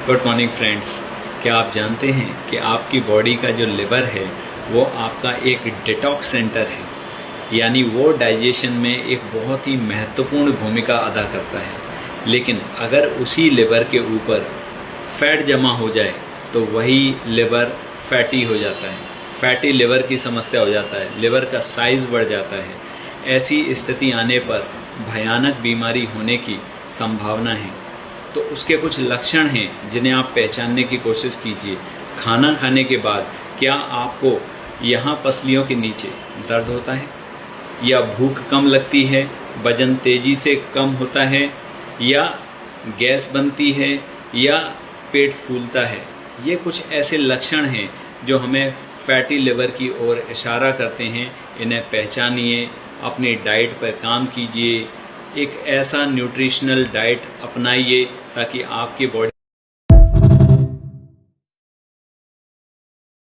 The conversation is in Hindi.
Good morning friends. क्या आप जानते हैं कि आपकी बॉडी का जो लिवर है वो आपका एक डिटॉक्स सेंटर है, यानी वो डाइजेशन में एक बहुत ही महत्वपूर्ण भूमिका अदा करता है। लेकिन अगर उसी लिवर के ऊपर फैट जमा हो जाए तो वही लिवर फैटी हो जाता है, फैटी लिवर की समस्या हो जाता है, लिवर का साइज़ बढ़ जाता है। ऐसी स्थिति आने पर भयानक बीमारी होने की संभावना है। तो उसके कुछ लक्षण हैं जिन्हें आप पहचानने की कोशिश कीजिए। खाना खाने के बाद क्या आपको यहाँ पसलियों के नीचे दर्द होता है, या भूख कम लगती है, वजन तेज़ी से कम होता है, या गैस बनती है, या पेट फूलता है। ये कुछ ऐसे लक्षण हैं जो हमें फैटी लिवर की ओर इशारा करते हैं। इन्हें पहचानिए, अपनी डाइट पर काम कीजिए, एक ऐसा न्यूट्रिशनल डाइट अपनाइए ताकि आपकी बॉडी